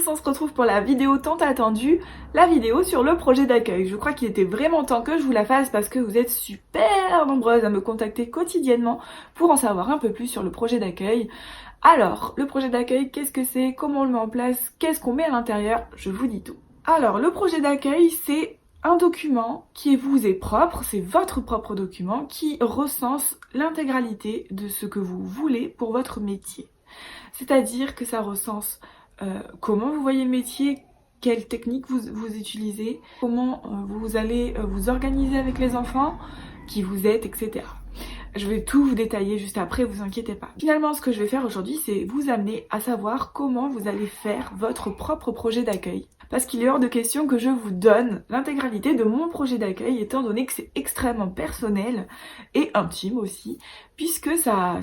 tous, on se retrouve pour la vidéo tant attendue, la vidéo sur le projet d'accueil. Je crois qu'il était vraiment temps que je vous la fasse parce que vous êtes super nombreuses à me contacter quotidiennement pour en savoir un peu plus sur le projet d'accueil. Alors, le projet d'accueil, qu'est-ce que c'est? Comment on le met en place? Qu'est-ce qu'on met à l'intérieur? Je vous dis tout. Alors, le projet d'accueil, c'est un document qui vous est propre, c'est votre propre document qui recense l'intégralité de ce que vous voulez pour votre métier. C'est-à-dire que ça recense comment vous voyez le métier, quelles techniques vous utilisez, comment vous allez vous organiser avec les enfants, qui vous êtes, etc. Je vais tout vous détailler juste après, vous inquiétez pas. Finalement, ce que je vais faire aujourd'hui, c'est vous amener à savoir comment vous allez faire votre propre projet d'accueil. Parce qu'il est hors de question que je vous donne l'intégralité de mon projet d'accueil, étant donné que c'est extrêmement personnel et intime aussi, puisque ça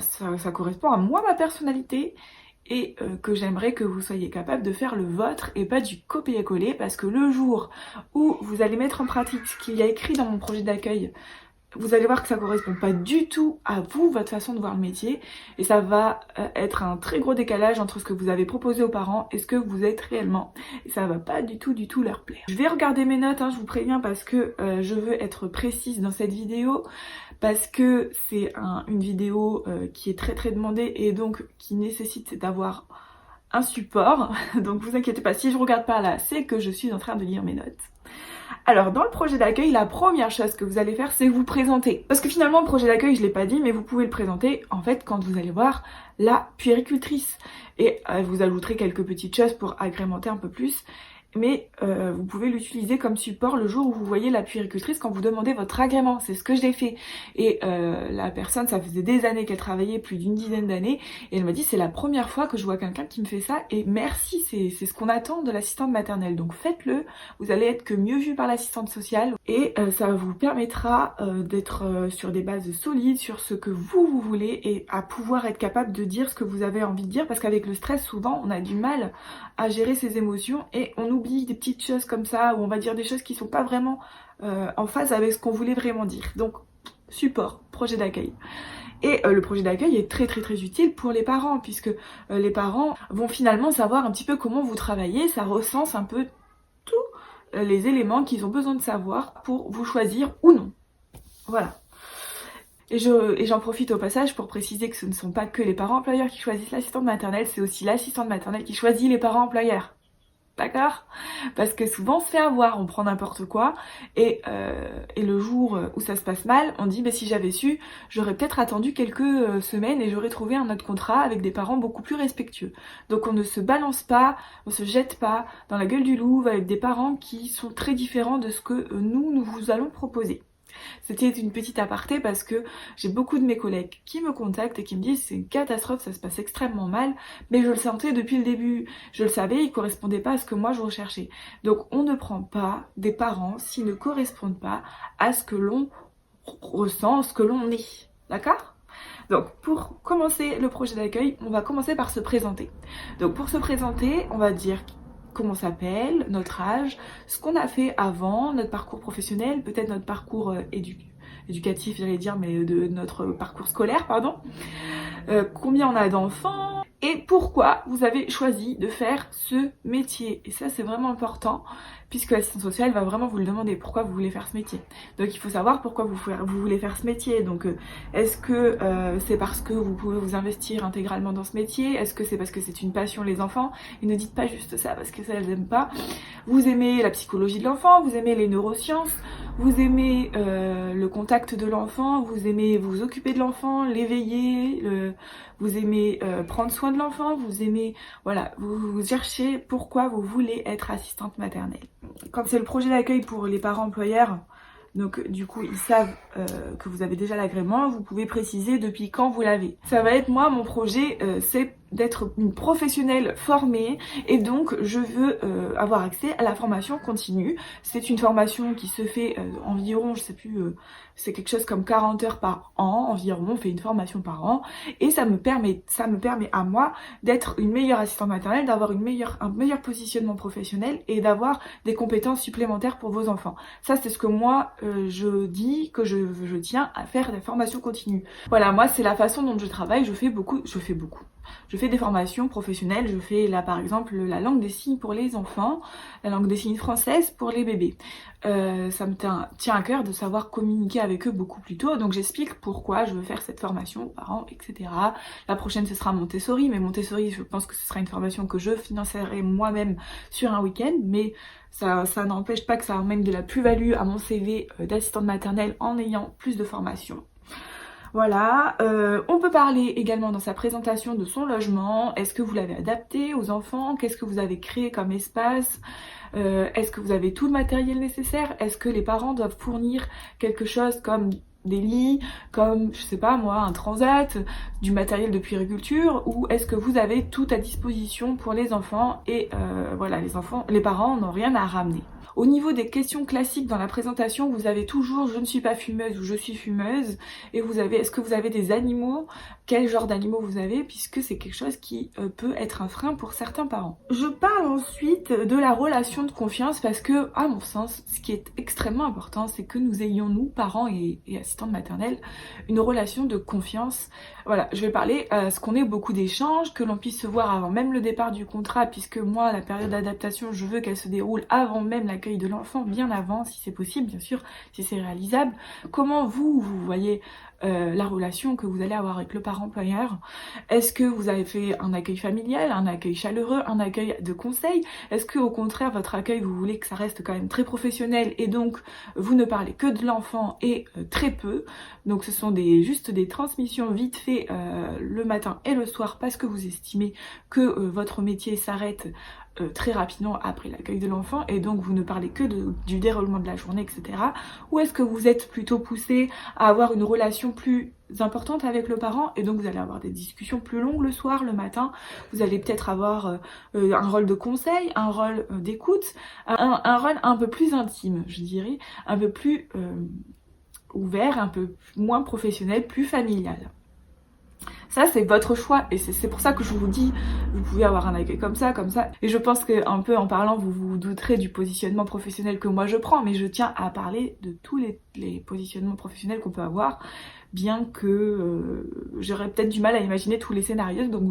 correspond à moi, ma personnalité, et que j'aimerais que vous soyez capable de faire le vôtre et pas du copier-coller, parce que le jour où vous allez mettre en pratique ce qu'il y a écrit dans mon projet d'accueil, vous allez voir que ça correspond pas du tout à vous, votre façon de voir le métier, et ça va être un très gros décalage entre ce que vous avez proposé aux parents et ce que vous êtes réellement, et ça va pas du tout leur plaire. Je vais regarder mes notes, je vous préviens, parce que je veux être précise dans cette vidéo, parce que c'est une vidéo qui est très demandée et donc qui nécessite d'avoir un support, donc vous inquiétez pas, si je regarde pas là, c'est que je suis en train de lire mes notes. Alors, dans le projet d'accueil, la première chose que vous allez faire, c'est vous présenter. Parce que finalement, le projet d'accueil, je l'ai pas dit, mais vous pouvez le présenter, en fait, quand vous allez voir la puéricultrice. Et vous ajouterez quelques petites choses pour agrémenter un peu plus. Mais vous pouvez l'utiliser comme support le jour où vous voyez la puéricultrice quand vous demandez votre agrément. C'est ce que j'ai fait. Et la personne, ça faisait des années qu'elle travaillait, plus d'une dizaine d'années, et elle m'a dit c'est la première fois que je vois quelqu'un qui me fait ça, et merci, c'est ce qu'on attend de l'assistante maternelle. Donc faites-le, vous allez être que mieux vu par l'assistante sociale, et ça vous permettra d'être sur des bases solides, sur ce que vous voulez, et à pouvoir être capable de dire ce que vous avez envie de dire, parce qu'avec le stress, souvent, on a du mal à gérer ses émotions, et on oublie des petites choses comme ça, où on va dire des choses qui sont pas vraiment en phase avec ce qu'on voulait vraiment dire. Donc, support, projet d'accueil. Et le projet d'accueil est très utile pour les parents, puisque les parents vont finalement savoir un petit peu comment vous travaillez, ça recense un peu tous les éléments qu'ils ont besoin de savoir pour vous choisir ou non. Voilà. Et j'en profite au passage pour préciser que ce ne sont pas que les parents employeurs qui choisissent l'assistante maternelle, c'est aussi l'assistante maternelle qui choisit les parents employeurs. D'accord? Parce que souvent on se fait avoir, on prend n'importe quoi, et le jour où ça se passe mal, on dit si j'avais su, j'aurais peut-être attendu quelques semaines et j'aurais trouvé un autre contrat avec des parents beaucoup plus respectueux. Donc on ne se balance pas, on se jette pas dans la gueule du loup avec des parents qui sont très différents de ce que nous vous allons proposer. C'était une petite aparté parce que j'ai beaucoup de mes collègues qui me contactent et qui me disent c'est une catastrophe, ça se passe extrêmement mal, mais je le sentais depuis le début, je le savais, il correspondait pas à ce que moi je recherchais. Donc on ne prend pas des parents s'ils ne correspondent pas à ce que l'on ressent, ce que l'on est, d'accord ? Donc pour commencer le projet d'accueil, on va commencer par se présenter. Donc pour se présenter, on va dire comment on s'appelle, notre âge, ce qu'on a fait avant, notre parcours professionnel, peut-être notre parcours éducatif, j'allais dire, mais de notre parcours scolaire, pardon. Combien on a d'enfants et pourquoi vous avez choisi de faire ce métier. Et ça, c'est vraiment important, puisque l'assistante sociale va vraiment vous le demander, pourquoi vous voulez faire ce métier. Donc il faut savoir pourquoi vous voulez faire ce métier. Donc est-ce que c'est parce que vous pouvez vous investir intégralement dans ce métier? Est-ce que c'est parce que c'est une passion, les enfants? Et ne dites pas juste ça, parce que ça, elles n'aiment pas. Vous aimez la psychologie de l'enfant, vous aimez les neurosciences, vous aimez le contact de l'enfant, vous aimez vous occuper de l'enfant, l'éveiller, vous aimez prendre soin de l'enfant, vous aimez, voilà, vous cherchez pourquoi vous voulez être assistante maternelle. Quand c'est le projet d'accueil pour les parents employeurs, donc du coup ils savent que vous avez déjà l'agrément, vous pouvez préciser depuis quand vous l'avez. Ça va être moi, mon projet, c'est d'être une professionnelle formée, et donc je veux avoir accès à la formation continue. C'est une formation qui se fait environ, je sais plus, c'est quelque chose comme 40 heures par an environ, on fait une formation par an, et ça me permet à moi d'être une meilleure assistante maternelle, d'avoir un meilleur positionnement professionnel et d'avoir des compétences supplémentaires pour vos enfants. Ça c'est ce que moi je dis que je tiens à faire des formations continues. Voilà, moi c'est la façon dont je travaille, je fais beaucoup. Je fais des formations professionnelles, je fais là par exemple la langue des signes pour les enfants, la langue des signes française pour les bébés. Ça me tient à cœur de savoir communiquer avec eux beaucoup plus tôt, donc j'explique pourquoi je veux faire cette formation aux parents, etc. La prochaine ce sera Montessori, mais Montessori je pense que ce sera une formation que je financerai moi-même sur un week-end, mais ça n'empêche pas que ça amène de la plus-value à mon CV d'assistante maternelle en ayant plus de formation. Voilà, on peut parler également dans sa présentation de son logement. Est-ce que vous l'avez adapté aux enfants? Qu'est-ce que vous avez créé comme espace? Est-ce que vous avez tout le matériel nécessaire? Est-ce que les parents doivent fournir quelque chose comme des lits, comme, je sais pas moi, un transat, du matériel de puériculture, ou est-ce que vous avez tout à disposition pour les enfants et voilà, les parents n'ont rien à ramener. Au niveau des questions classiques dans la présentation, vous avez toujours je ne suis pas fumeuse ou je suis fumeuse, et vous avez est-ce que vous avez des animaux, quel genre d'animaux vous avez, puisque c'est quelque chose qui peut être un frein pour certains parents. Je parle ensuite de la relation de confiance parce que, à mon sens, ce qui est extrêmement important, c'est que nous ayons, nous, parents et assistantes maternelles, une relation de confiance. Voilà, je vais parler ce qu'on ait beaucoup d'échanges, que l'on puisse se voir avant même le départ du contrat, puisque moi, la période d'adaptation, je veux qu'elle se déroule avant même l'accueil de l'enfant, bien avant, si c'est possible, bien sûr, si c'est réalisable. Comment vous voyez la relation que vous allez avoir avec le parent employeur? Est-ce que vous avez fait un accueil familial, un accueil chaleureux, un accueil de conseil? Est-ce que au contraire votre accueil vous voulez que ça reste quand même très professionnel et donc vous ne parlez que de l'enfant et très peu? Donc ce sont juste des transmissions vite fait le matin et le soir parce que vous estimez que votre métier s'arrête très rapidement après l'accueil de l'enfant et donc vous ne parlez que du déroulement de la journée, etc. Ou est-ce que vous êtes plutôt poussé à avoir une relation plus importante avec le parent et donc vous allez avoir des discussions plus longues le soir, le matin, vous allez peut-être avoir un rôle de conseil, un rôle d'écoute, un rôle un peu plus intime, je dirais, un peu plus ouvert, un peu moins professionnel, plus familial. Ça, c'est votre choix et c'est pour ça que je vous dis, vous pouvez avoir un accueil comme ça. Et je pense qu'un peu en parlant, vous vous douterez du positionnement professionnel que moi je prends, mais je tiens à parler de tous les positionnements professionnels qu'on peut avoir, bien que j'aurais peut-être du mal à imaginer tous les scénarios, donc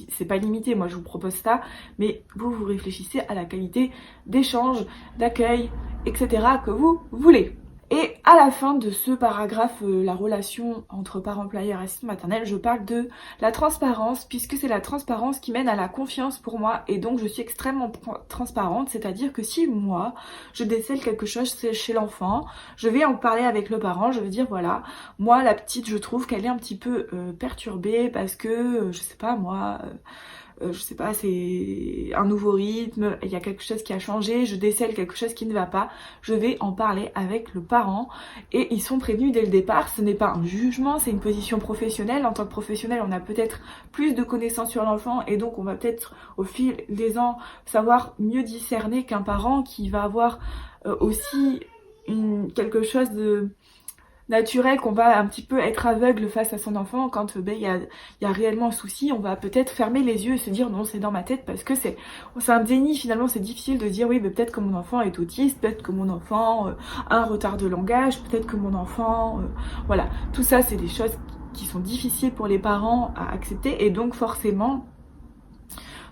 c'est pas limité, moi je vous propose ça, mais vous réfléchissez à la qualité d'échange, d'accueil, etc. que vous voulez. Et à la fin de ce paragraphe, la relation entre parent employeur et assistante maternelle, je parle de la transparence, puisque c'est la transparence qui mène à la confiance pour moi, et donc je suis extrêmement transparente, c'est-à-dire que si moi, je décèle quelque chose chez l'enfant, je vais en parler avec le parent, je vais dire voilà, moi la petite, je trouve qu'elle est un petit peu perturbée parce que, je sais pas moi... je sais pas, c'est un nouveau rythme, il y a quelque chose qui a changé, je décèle quelque chose qui ne va pas, je vais en parler avec le parent et ils sont prévenus dès le départ, ce n'est pas un jugement, c'est une position professionnelle. En tant que professionnel, on a peut-être plus de connaissances sur l'enfant et donc on va peut-être au fil des ans savoir mieux discerner qu'un parent qui va avoir aussi quelque chose de naturel, qu'on va un petit peu être aveugle face à son enfant quand il y a réellement un souci. On va peut-être fermer les yeux et se dire non, c'est dans ma tête, parce que c'est un déni finalement. C'est difficile de dire oui, mais peut-être que mon enfant est autiste, peut-être que mon enfant a un retard de langage, peut-être que mon enfant voilà, tout ça c'est des choses qui sont difficiles pour les parents à accepter, et donc forcément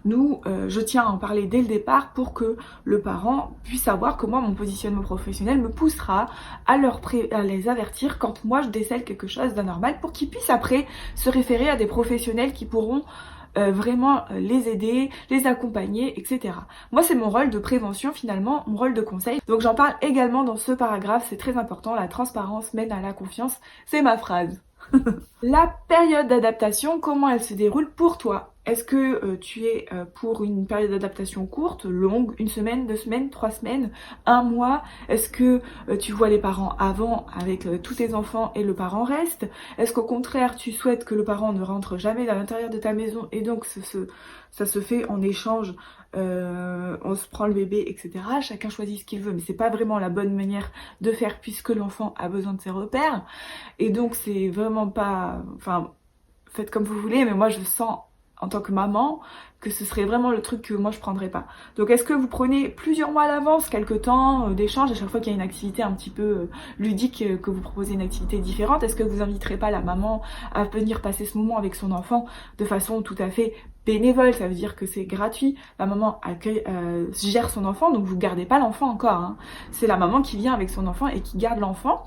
je tiens à en parler dès le départ pour que le parent puisse savoir que moi, mon positionnement professionnel me poussera à les avertir quand moi je décèle quelque chose d'anormal, pour qu'ils puissent après se référer à des professionnels qui pourront vraiment les aider, les accompagner, etc. Moi, c'est mon rôle de prévention finalement, mon rôle de conseil. Donc j'en parle également dans ce paragraphe, c'est très important, la transparence mène à la confiance, c'est ma phrase. La période d'adaptation, comment elle se déroule pour toi? Est-ce que tu es pour une période d'adaptation courte, longue, 1 semaine, 2 semaines, 3 semaines, 1 mois? Est-ce que tu vois les parents avant avec tous tes enfants et le parent reste? Est-ce qu'au contraire tu souhaites que le parent ne rentre jamais à l'intérieur de ta maison et donc ça se fait en échange, on se prend le bébé, etc. Chacun choisit ce qu'il veut, mais c'est pas vraiment la bonne manière de faire puisque l'enfant a besoin de ses repères. Et donc c'est vraiment pas... Enfin, faites comme vous voulez, mais moi je sens en tant que maman, que ce serait vraiment le truc que moi je prendrais pas. Donc est-ce que vous prenez plusieurs mois à l'avance, quelques temps d'échange, à chaque fois qu'il y a une activité un petit peu ludique, que vous proposez une activité différente, est-ce que vous inviterez pas la maman à venir passer ce moment avec son enfant de façon tout à fait bénévole? Ça veut dire que c'est gratuit, la maman gère son enfant, donc vous gardez pas l'enfant encore, hein. C'est la maman qui vient avec son enfant et qui garde l'enfant.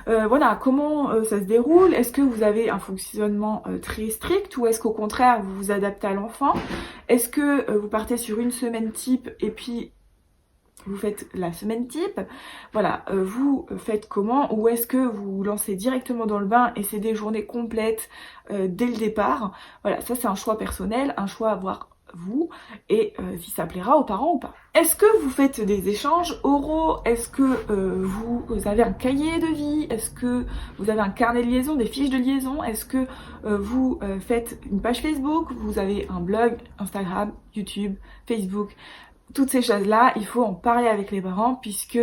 Voilà, comment ça se déroule? Est-ce que vous avez un fonctionnement très strict ou est-ce qu'au contraire vous vous adaptez à l'enfant? Est-ce que vous partez sur une semaine type et puis vous faites la semaine type? Voilà, vous faites comment? Ou est-ce que vous vous lancez directement dans le bain et c'est des journées complètes dès le départ? Voilà, ça c'est un choix personnel, un choix à voir vous et si ça plaira aux parents ou pas. Est-ce que vous faites des échanges oraux? Est-ce que vous avez un cahier de vie? Est-ce que vous avez un carnet de liaison, des fiches de liaison? Est-ce que vous faites une page Facebook? Vous avez un blog, Instagram, YouTube, Facebook? Toutes ces choses-là, il faut en parler avec les parents puisque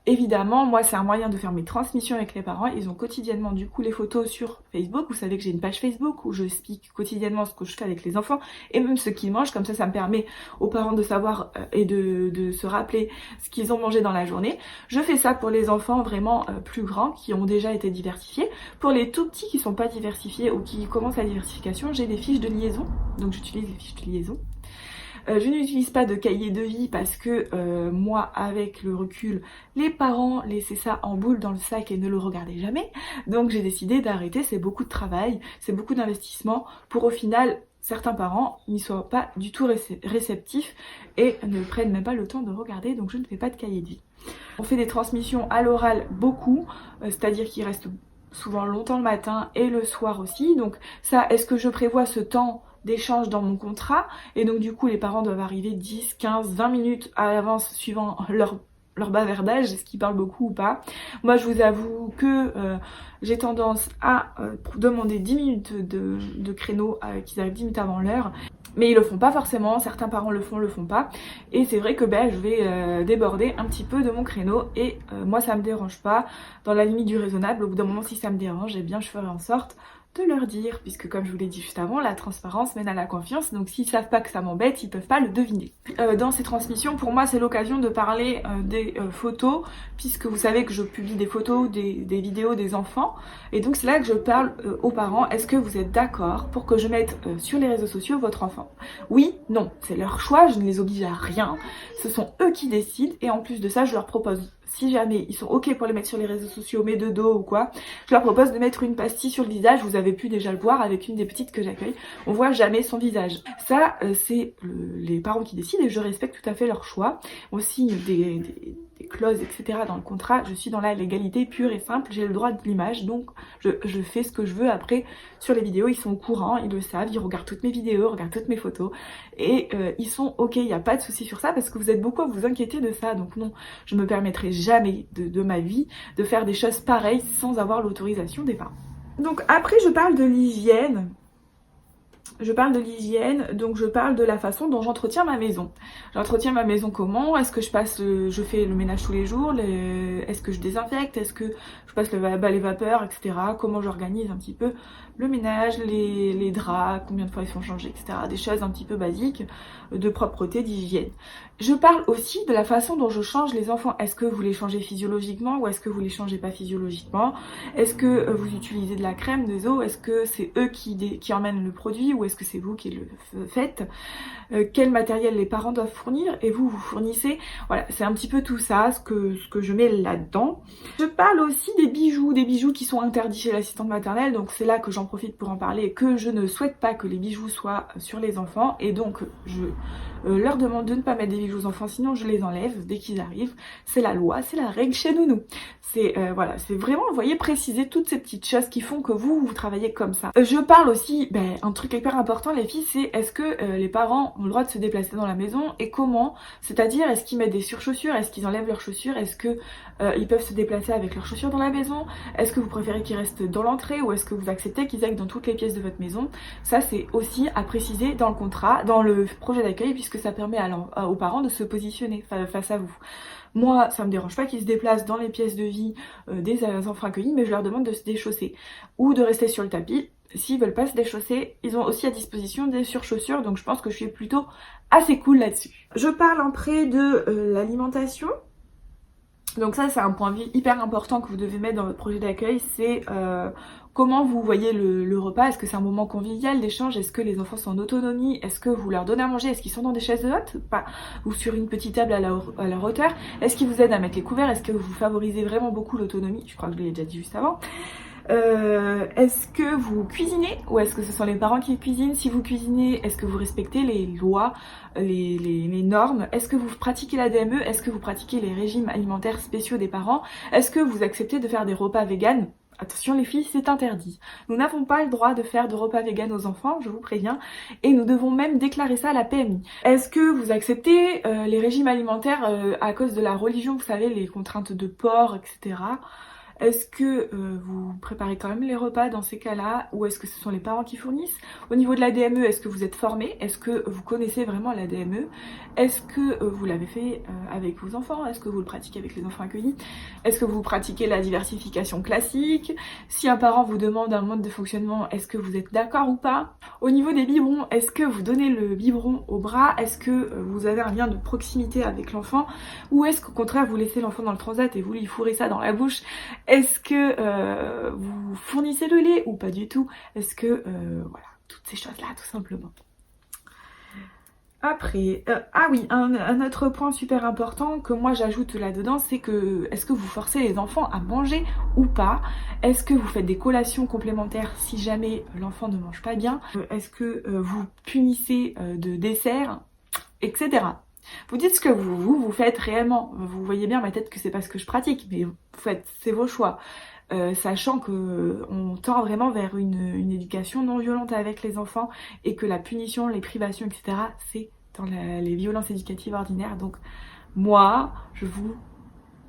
évidemment, moi c'est un moyen de faire mes transmissions avec les parents. Ils ont quotidiennement du coup les photos sur Facebook. Vous savez que j'ai une page Facebook où je explique quotidiennement ce que je fais avec les enfants et même ce qu'ils mangent. Comme ça me permet aux parents de savoir et de se rappeler ce qu'ils ont mangé dans la journée. Je fais ça pour les enfants vraiment plus grands qui ont déjà été diversifiés. Pour les tout petits qui sont pas diversifiés ou qui commencent la diversification, j'ai des fiches de liaison. Donc j'utilise les fiches de liaison. Je n'utilise pas de cahier de vie parce que moi, avec le recul, les parents laissaient ça en boule dans le sac et ne le regardaient jamais. Donc j'ai décidé d'arrêter, c'est beaucoup de travail, c'est beaucoup d'investissement pour au final, certains parents n'y soient pas du tout réceptifs et ne prennent même pas le temps de regarder, donc je ne fais pas de cahier de vie. On fait des transmissions à l'oral beaucoup, c'est-à-dire qu'il reste souvent longtemps le matin et le soir aussi. Donc ça, est-ce que je prévois ce temps d'échange dans mon contrat? Et donc du coup les parents doivent arriver 10, 15, 20 minutes à l'avance suivant leur bavardage, est-ce qu'ils parlent beaucoup ou pas. Moi je vous avoue que j'ai tendance à demander 10 minutes de créneau, qu'ils arrivent 10 minutes avant l'heure. Mais ils le font pas forcément, certains parents le font pas. Et c'est vrai que je vais déborder un petit peu de mon créneau et moi ça me dérange pas, dans la limite du raisonnable. Au bout d'un moment si ça me dérange, eh bien je ferai en sorte de leur dire, puisque comme je vous l'ai dit juste avant, la transparence mène à la confiance, donc s'ils savent pas que ça m'embête, ils peuvent pas le deviner. Dans ces transmissions, pour moi c'est l'occasion de parler des photos, puisque vous savez que je publie des photos, des vidéos des enfants, et donc c'est là que je parle aux parents. Est-ce que vous êtes d'accord pour que je mette sur les réseaux sociaux votre enfant? Oui, non, c'est leur choix, je ne les oblige à rien, ce sont eux qui décident, et en plus de ça je leur propose, si jamais ils sont ok pour les mettre sur les réseaux sociaux mais de dos ou quoi, je leur propose de mettre une pastille sur le visage. Vous avez pu déjà le voir avec une des petites que j'accueille, on voit jamais son visage. Ça c'est les parents qui décident et je respecte tout à fait leur choix. On signe des clauses etc dans le contrat, je suis dans la légalité pure et simple, j'ai le droit de l'image, donc je fais ce que je veux. Après sur les vidéos ils sont au courant, ils le savent, ils regardent toutes mes vidéos, regardent toutes mes photos et ils sont ok, il n'y a pas de souci sur ça parce que vous êtes beaucoup à vous inquiéter de ça. Donc non, je me permettrai jamais de ma vie de faire des choses pareilles sans avoir l'autorisation des parents. Donc après je parle de l'hygiène. Donc je parle de la façon dont j'entretiens ma maison. J'entretiens ma maison comment? Est-ce que je fais le ménage tous les jours? Est-ce que je désinfecte? Est-ce que je passe le balai vapeur, etc. Comment j'organise un petit peu le ménage, les draps, combien de fois ils sont changés, etc. Des choses un petit peu basiques de propreté, d'hygiène. Je parle aussi de la façon dont je change les enfants. Est-ce que vous les changez physiologiquement ou est-ce que vous les changez pas physiologiquement? Est-ce que vous utilisez de la crème, des eaux? Est-ce que c'est eux qui emmènent le produit ou est-ce que c'est vous qui le faites? Quel matériel les parents doivent fournir et vous fournissez? Voilà, c'est un petit peu tout ça, ce que je mets là-dedans. Je parle aussi des bijoux qui sont interdits chez l'assistante maternelle, donc c'est là que j'en profite pour en parler et que je ne souhaite pas que les bijoux soient sur les enfants et donc je leur demande de ne pas mettre des bijoux aux enfants, sinon je les enlève dès qu'ils arrivent. C'est la loi, c'est la règle chez nous. C'est voilà, c'est vraiment, vous voyez, préciser toutes ces petites choses qui font que vous travaillez comme ça. Je parle aussi, un truc hyper important les filles, c'est est-ce que les parents ont le droit de se déplacer dans la maison et comment? C'est-à-dire, est-ce qu'ils mettent des surchaussures? Est-ce qu'ils enlèvent leurs chaussures? Est-ce que ils peuvent se déplacer avec leurs chaussures dans la maison? Est-ce que vous préférez qu'ils restent dans l'entrée ou est-ce que vous acceptez qu'ils aillent dans toutes les pièces de votre maison? Ça c'est aussi à préciser dans le contrat, dans le projet d'accueil, puisque ça permet aux parents de se positionner face à vous. Moi, ça me dérange pas qu'ils se déplacent dans les pièces de vie des enfants accueillis, mais je leur demande de se déchausser ou de rester sur le tapis. S'ils veulent pas se déchausser, ils ont aussi à disposition des surchaussures, donc je pense que je suis plutôt assez cool là-dessus. Je parle après de l'alimentation. Donc ça, c'est un point de vue hyper important que vous devez mettre dans votre projet d'accueil, c'est comment vous voyez le repas. Est-ce que c'est un moment convivial d'échange? Est-ce que les enfants sont en autonomie? Est-ce que vous leur donnez à manger? Est-ce qu'ils sont dans des chaises de haute? Pas. Ou sur une petite table à leur hauteur? Est-ce qu'ils vous aident à mettre les couverts? Est-ce que vous favorisez vraiment beaucoup l'autonomie? Je crois que je l'ai déjà dit juste avant. Est-ce que vous cuisinez ou est-ce que ce sont les parents qui cuisinent? Si vous cuisinez, est-ce que vous respectez les lois, les normes? Est-ce que vous pratiquez la DME? Est-ce que vous pratiquez les régimes alimentaires spéciaux des parents? Est-ce que vous acceptez de faire des repas véganes? Attention les filles, c'est interdit. Nous n'avons pas le droit de faire de repas véganes aux enfants, je vous préviens, et nous devons même déclarer ça à la PMI. Est-ce que vous acceptez les régimes alimentaires à cause de la religion, vous savez, les contraintes de porc, etc. Est-ce que vous préparez quand même les repas dans ces cas-là ou est-ce que ce sont les parents qui fournissent? Au niveau de la DME, est-ce que vous êtes formé? Est-ce que vous connaissez vraiment la DME? Est-ce que vous l'avez fait avec vos enfants? Est-ce que vous le pratiquez avec les enfants accueillis? Est-ce que vous pratiquez la diversification classique? Si un parent vous demande un mode de fonctionnement, est-ce que vous êtes d'accord ou pas? Au niveau des biberons, est-ce que vous donnez le biberon au bras? Est-ce que vous avez un lien de proximité avec l'enfant? Ou est-ce qu'au contraire vous laissez l'enfant dans le transat et vous lui fourrez ça dans la bouche? Est-ce que vous fournissez le lait ou pas du tout? Est-ce que... voilà, toutes ces choses-là, tout simplement. Après, ah oui, un autre point super important que moi j'ajoute là-dedans, c'est que est-ce que vous forcez les enfants à manger ou pas? Est-ce que vous faites des collations complémentaires si jamais l'enfant ne mange pas bien? Est-ce que vous punissez de dessert, etc. Vous dites ce que vous faites réellement. Vous voyez bien ma tête que c'est pas ce que je pratique, mais vous faites, c'est vos choix. Sachant que on tend vraiment vers une éducation non violente avec les enfants et que la punition, les privations, etc. c'est dans les violences éducatives ordinaires. Donc moi, je vous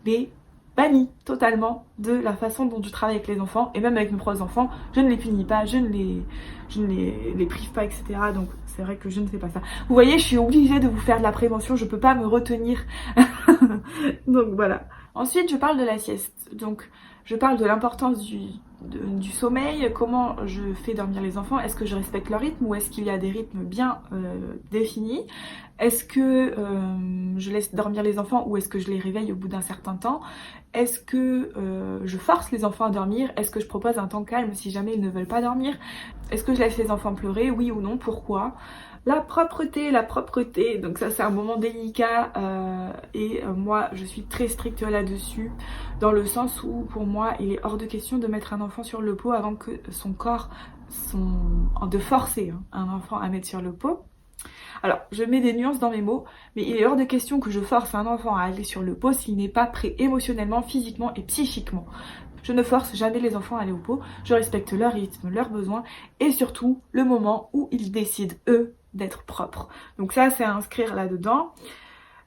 les bannis totalement de la façon dont je travaille avec les enfants et même avec mes propres enfants. Je ne les punis pas, je ne les prive pas, etc. Donc c'est vrai que je ne fais pas ça. Vous voyez, je suis obligée de vous faire de la prévention, je peux pas me retenir. Donc voilà. Ensuite, je parle de la sieste. Donc je parle de l'importance du sommeil, comment je fais dormir les enfants, est-ce que je respecte leur rythme ou est-ce qu'il y a des rythmes bien définis? Est-ce que je laisse dormir les enfants ou est-ce que je les réveille au bout d'un certain temps? Est-ce que je force les enfants à dormir? Est-ce que je propose un temps calme si jamais ils ne veulent pas dormir? Est-ce que je laisse les enfants pleurer? Oui ou non? Pourquoi? La propreté, donc ça c'est un moment délicat et moi je suis très stricte là-dessus dans le sens où pour moi il est hors de question de mettre un enfant sur le pot avant que son corps, de forcer un enfant à mettre sur le pot. Alors je mets des nuances dans mes mots, mais il est hors de question que je force un enfant à aller sur le pot s'il n'est pas prêt émotionnellement, physiquement et psychiquement. Je ne force jamais les enfants à aller au pot, je respecte leur rythme, leurs besoins et surtout le moment où ils décident eux d'être propres. Donc ça c'est à inscrire là-dedans.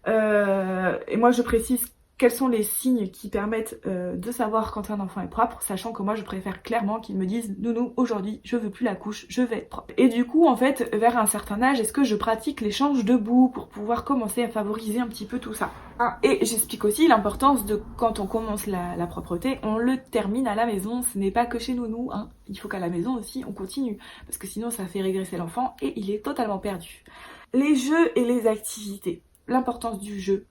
Et moi je précise quels sont les signes qui permettent de savoir quand un enfant est propre, sachant que moi je préfère clairement qu'ils me disent nounou aujourd'hui je veux plus la couche, je vais être propre. Et du coup en fait vers un certain âge, est-ce que je pratique l'échange debout pour pouvoir commencer à favoriser un petit peu tout ça? Et j'explique aussi l'importance de quand on commence la propreté, on le termine à la maison, ce n'est pas que chez nounou, hein. Il faut qu'à la maison aussi on continue, parce que sinon ça fait régresser l'enfant et il est totalement perdu. Les jeux et les activités. L'importance du jeu.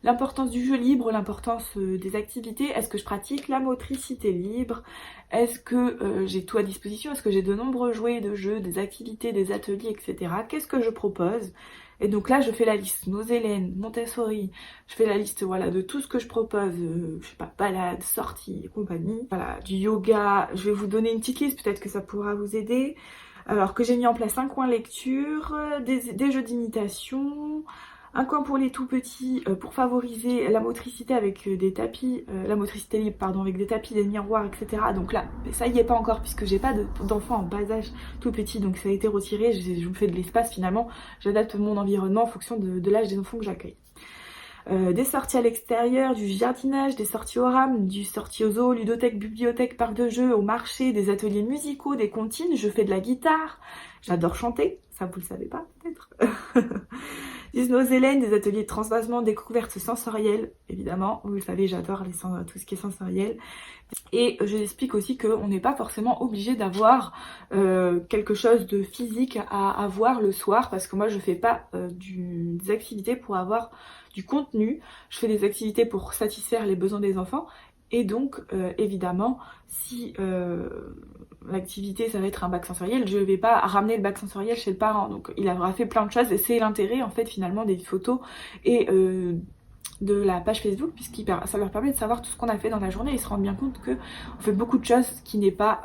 L'importance du jeu libre, l'importance des activités. Est-ce que je pratique la motricité libre? Est-ce que j'ai tout à disposition? Est-ce que j'ai de nombreux jouets de jeux, des activités, des ateliers, etc. Qu'est-ce que je propose? Et donc là, je fais la liste. Nos-Hélène, Montessori. Je fais la liste voilà, de tout ce que je propose. Je sais pas, balade, sortie et compagnie. Voilà, du yoga. Je vais vous donner une petite liste, peut-être que ça pourra vous aider. Alors que j'ai mis en place un coin lecture, des jeux d'imitation, un coin pour les tout petits pour favoriser la motricité avec des tapis, la motricité libre pardon, avec des tapis, des miroirs, etc. Donc là, ça y est pas encore puisque j'ai pas d'enfants en bas âge tout petit, donc ça a été retiré, je me fais de l'espace finalement, j'adapte mon environnement en fonction de l'âge des enfants que j'accueille. Des sorties à l'extérieur, du jardinage, des sorties au RAM, du sorties aux zoo, ludothèque, bibliothèque, parc de jeux, au marché, des ateliers musicaux, des comptines, je fais de la guitare, j'adore chanter, ça vous le savez pas peut-être. Hélène, des ateliers de transvasement, découverte sensorielle, évidemment. Vous le savez, j'adore tout ce qui est sensoriel. Et je explique aussi qu'on n'est pas forcément obligé d'avoir quelque chose de physique à avoir le soir, parce que moi je fais pas des activités pour avoir du contenu, je fais des activités pour satisfaire les besoins des enfants. Et donc évidemment, si l'activité ça va être un bac sensoriel, je vais pas ramener le bac sensoriel chez le parent, donc il aura fait plein de choses et c'est l'intérêt en fait finalement des photos et de la page Facebook, puisque ça leur permet de savoir tout ce qu'on a fait dans la journée et ils se rendent bien compte que on fait beaucoup de choses qui n'est pas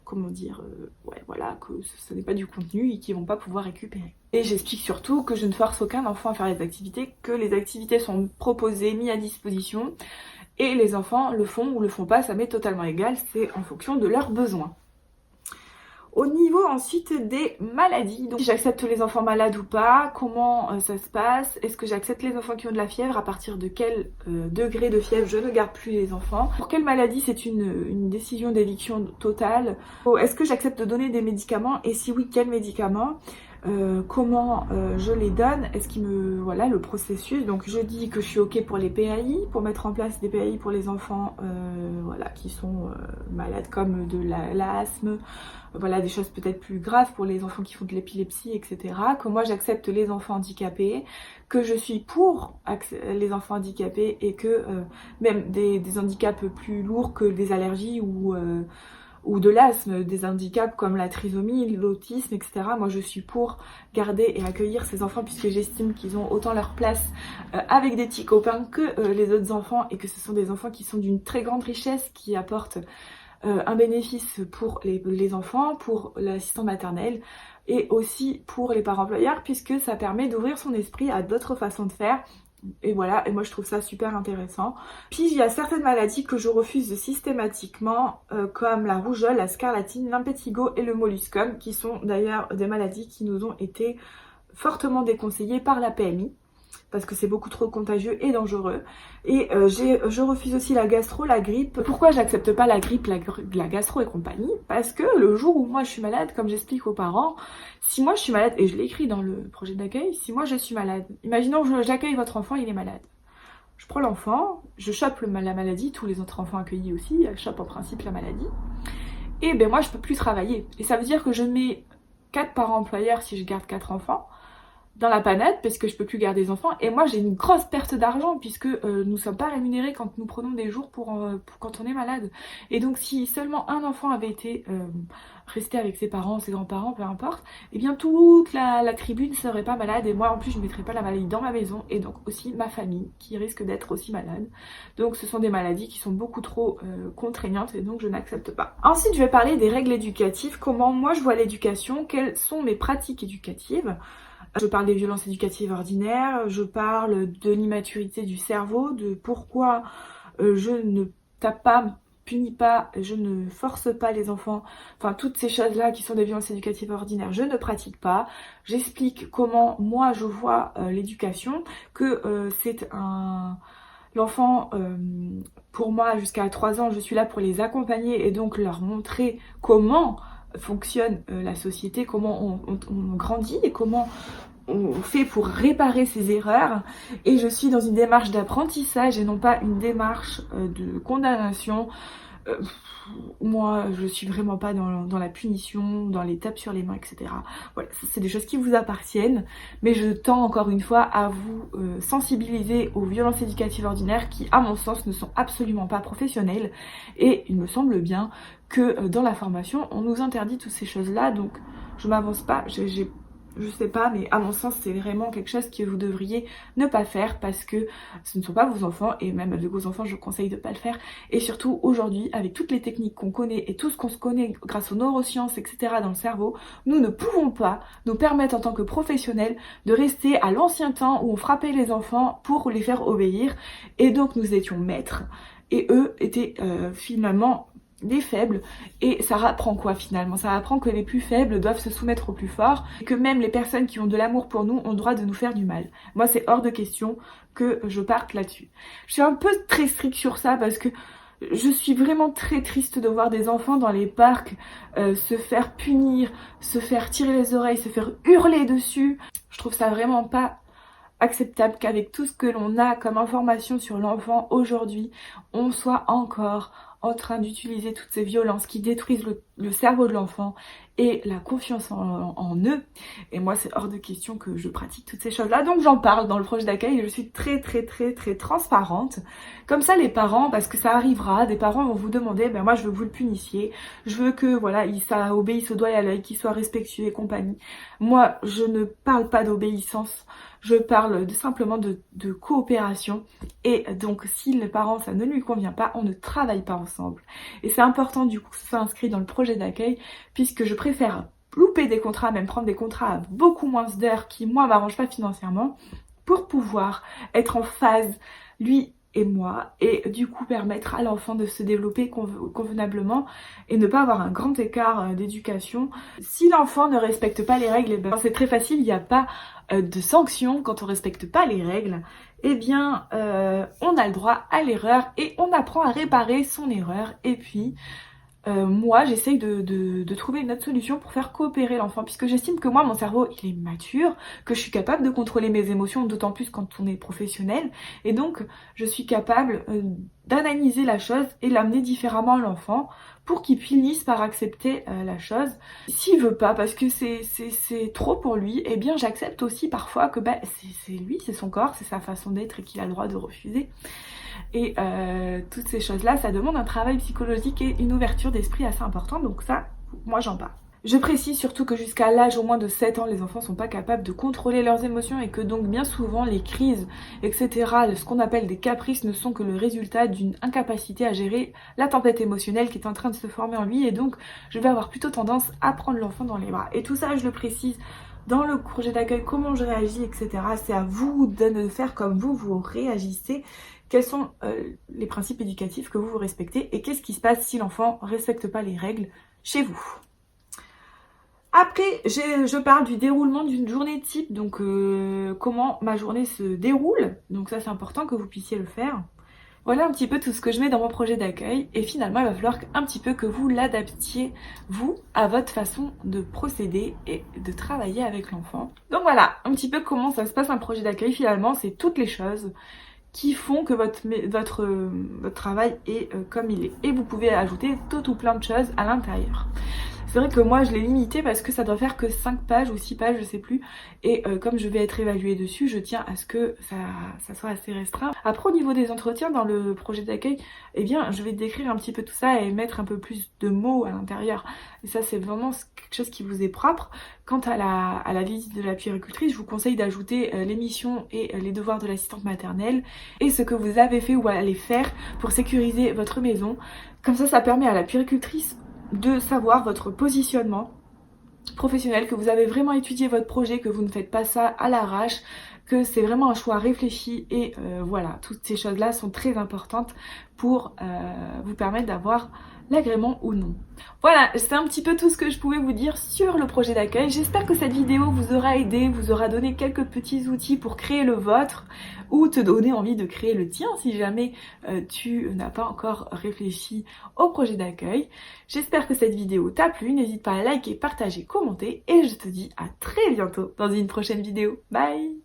comment dire, ouais voilà, que ce n'est pas du contenu et qu'ils vont pas pouvoir récupérer. Et j'explique surtout que je ne force aucun enfant à faire les activités, que les activités sont proposées, mises à disposition, et les enfants le font ou le font pas, ça m'est totalement égal, c'est en fonction de leurs besoins. Au niveau ensuite des maladies, donc si j'accepte les enfants malades ou pas, comment ça se passe, est-ce que j'accepte les enfants qui ont de la fièvre, à partir de quel degré de fièvre je ne garde plus les enfants, pour quelle maladie c'est une décision d'éviction totale, est-ce que j'accepte de donner des médicaments et si oui quels médicaments, comment je les donne, est-ce qu'il me... voilà le processus, donc je dis que je suis ok pour les PAI, pour mettre en place des PAI pour les enfants voilà, qui sont malades comme de l'asthme, voilà des choses peut-être plus graves pour les enfants qui font de l'épilepsie, etc. Que moi j'accepte les enfants handicapés, que je suis pour les enfants handicapés et que même des handicaps plus lourds que des allergies ou de l'asthme, des handicaps comme la trisomie, l'autisme, etc. Moi je suis pour garder et accueillir ces enfants puisque j'estime qu'ils ont autant leur place avec des petits copains que les autres enfants et que ce sont des enfants qui sont d'une très grande richesse, qui apportent un bénéfice pour les enfants, pour l'assistant maternel et aussi pour les parents employeurs puisque ça permet d'ouvrir son esprit à d'autres façons de faire. Et voilà, et moi je trouve ça super intéressant. Puis il y a certaines maladies que je refuse systématiquement, comme la rougeole, la scarlatine, l'impétigo et le molluscum, qui sont d'ailleurs des maladies qui nous ont été fortement déconseillées par la PMI, parce que c'est beaucoup trop contagieux et dangereux. Et je refuse aussi la gastro, la grippe. Pourquoi j'accepte pas la grippe, la gastro et compagnie? Parce que le jour où moi je suis malade, comme j'explique aux parents, si moi je suis malade, et je l'écris dans le projet d'accueil, si moi je suis malade, imaginons que j'accueille votre enfant, il est malade. Je prends l'enfant, je chope la maladie, tous les autres enfants accueillis aussi, chopent en principe la maladie. Et ben moi je peux plus travailler. Et ça veut dire que je mets 4 parents employeurs si je garde 4 enfants dans la panade parce que je peux plus garder des enfants et moi j'ai une grosse perte d'argent puisque nous sommes pas rémunérés quand nous prenons des jours pour quand on est malade. Et donc si seulement un enfant avait été resté avec ses parents, ses grands-parents, peu importe, et bien toute la tribu ne serait pas malade et moi en plus je ne mettrais pas la maladie dans ma maison et donc aussi ma famille qui risque d'être aussi malade. Donc ce sont des maladies qui sont beaucoup trop contraignantes et donc je n'accepte pas. Ensuite je vais parler des règles éducatives, comment moi je vois l'éducation, quelles sont mes pratiques éducatives. Je parle des violences éducatives ordinaires, je parle de l'immaturité du cerveau, de pourquoi je ne tape pas, punis pas, je ne force pas les enfants, enfin toutes ces choses-là qui sont des violences éducatives ordinaires, je ne pratique pas. J'explique comment moi je vois l'éducation, que c'est l'enfant, pour moi jusqu'à 3 ans, je suis là pour les accompagner et donc leur montrer comment fonctionne la société, comment on grandit et comment on fait pour réparer ses erreurs. Et je suis dans une démarche d'apprentissage et non pas une démarche de condamnation. Moi je suis vraiment pas dans la punition, dans les tapes sur les mains, etc. Voilà, c'est des choses qui vous appartiennent, mais je tends encore une fois à vous sensibiliser aux violences éducatives ordinaires qui à mon sens ne sont absolument pas professionnelles et il me semble bien que dans la formation on nous interdit toutes ces choses là, donc je m'avance pas, je sais pas, mais à mon sens c'est vraiment quelque chose que vous devriez ne pas faire parce que ce ne sont pas vos enfants et même avec vos enfants je conseille de pas le faire. Et surtout aujourd'hui avec toutes les techniques qu'on connaît et tout ce qu'on se connaît grâce aux neurosciences, etc. dans le cerveau, nous ne pouvons pas nous permettre en tant que professionnels de rester à l'ancien temps où on frappait les enfants pour les faire obéir et donc nous étions maîtres et eux étaient finalement des faibles. Et ça apprend quoi finalement? Ça apprend que les plus faibles doivent se soumettre aux plus forts et que même les personnes qui ont de l'amour pour nous ont le droit de nous faire du mal. Moi c'est hors de question que je parte là-dessus. Je suis un peu très stricte sur ça parce que je suis vraiment très triste de voir des enfants dans les parcs se faire punir, se faire tirer les oreilles, se faire hurler dessus. Je trouve ça vraiment pas acceptable qu'avec tout ce que l'on a comme information sur l'enfant aujourd'hui, on soit encore en train d'utiliser toutes ces violences qui détruisent le cerveau de l'enfant et la confiance en eux. Et moi, c'est hors de question que je pratique toutes ces choses-là. Donc j'en parle dans le projet d'accueil et je suis très transparente. Comme ça, les parents, parce que ça arrivera, des parents vont vous demander, ben moi je veux que vous le punissiez, je veux que voilà, ça obéisse au doigt et à l'œil, qu'il soit respectueux et compagnie. Moi, je ne parle pas d'obéissance. Je parle simplement de coopération. Et donc, si le parent, ça ne lui convient pas, on ne travaille pas ensemble. Et c'est important du coup que ce soit inscrit dans le projet d'accueil, puisque je préfère louper des contrats, même prendre des contrats à beaucoup moins d'heures qui, moi, m'arrangent pas financièrement, pour pouvoir être en phase, lui et moi, et du coup permettre à l'enfant de se développer convenablement et ne pas avoir un grand écart d'éducation. Si l'enfant ne respecte pas les règles, ben, c'est très facile, il n'y a pas de sanction quand on respecte pas les règles. Eh bien, on a le droit à l'erreur et on apprend à réparer son erreur. Et puis, moi, j'essaye de trouver une autre solution pour faire coopérer l'enfant, puisque j'estime que moi, mon cerveau, il est mature, que je suis capable de contrôler mes émotions, d'autant plus quand on est professionnel, et donc je suis capable d'analyser la chose et l'amener différemment à l'enfant pour qu'il finisse par accepter la chose. S'il veut pas, parce que c'est trop pour lui, eh bien j'accepte aussi parfois que bah, c'est lui, c'est son corps, c'est sa façon d'être et qu'il a le droit de refuser. Et toutes ces choses-là, ça demande un travail psychologique et une ouverture d'esprit assez importante, donc ça, moi j'en parle. Je précise surtout que jusqu'à l'âge au moins de 7 ans, les enfants sont pas capables de contrôler leurs émotions et que donc bien souvent les crises, etc., ce qu'on appelle des caprices ne sont que le résultat d'une incapacité à gérer la tempête émotionnelle qui est en train de se former en lui, et donc je vais avoir plutôt tendance à prendre l'enfant dans les bras. Et tout ça, je le précise dans le projet d'accueil, comment je réagis, etc. C'est à vous de faire comme vous réagissez. Quels sont les principes éducatifs que vous respectez et qu'est-ce qui se passe si l'enfant ne respecte pas les règles chez vous. Après, je parle du déroulement d'une journée type, donc comment ma journée se déroule. Donc ça, c'est important que vous puissiez le faire. Voilà un petit peu tout ce que je mets dans mon projet d'accueil. Et finalement, il va falloir un petit peu que vous l'adaptiez, vous, à votre façon de procéder et de travailler avec l'enfant. Donc voilà, un petit peu comment ça se passe un projet d'accueil. Finalement, c'est toutes les choses qui font que votre travail est comme il est. Et vous pouvez ajouter tout ou plein de choses à l'intérieur. C'est vrai que moi je l'ai limité parce que ça doit faire que 5 pages ou 6 pages, je sais plus. Et comme je vais être évaluée dessus, je tiens à ce que ça soit assez restreint. Après, au niveau des entretiens dans le projet d'accueil, eh bien je vais décrire un petit peu tout ça et mettre un peu plus de mots à l'intérieur. Et ça, c'est vraiment quelque chose qui vous est propre. Quant à la visite de la puéricultrice, je vous conseille d'ajouter les missions et les devoirs de l'assistante maternelle et ce que vous avez fait ou allez faire pour sécuriser votre maison. Comme ça permet à la puéricultrice de savoir votre positionnement professionnel, que vous avez vraiment étudié votre projet, que vous ne faites pas ça à l'arrache, que c'est vraiment un choix réfléchi et voilà, toutes ces choses-là sont très importantes pour vous permettre d'avoir l'agrément ou non. Voilà, c'est un petit peu tout ce que je pouvais vous dire sur le projet d'accueil. J'espère que cette vidéo vous aura aidé, vous aura donné quelques petits outils pour créer le vôtre ou te donner envie de créer le tien si jamais tu n'as pas encore réfléchi au projet d'accueil. J'espère que cette vidéo t'a plu, n'hésite pas à liker, partager, commenter et je te dis à très bientôt dans une prochaine vidéo. Bye!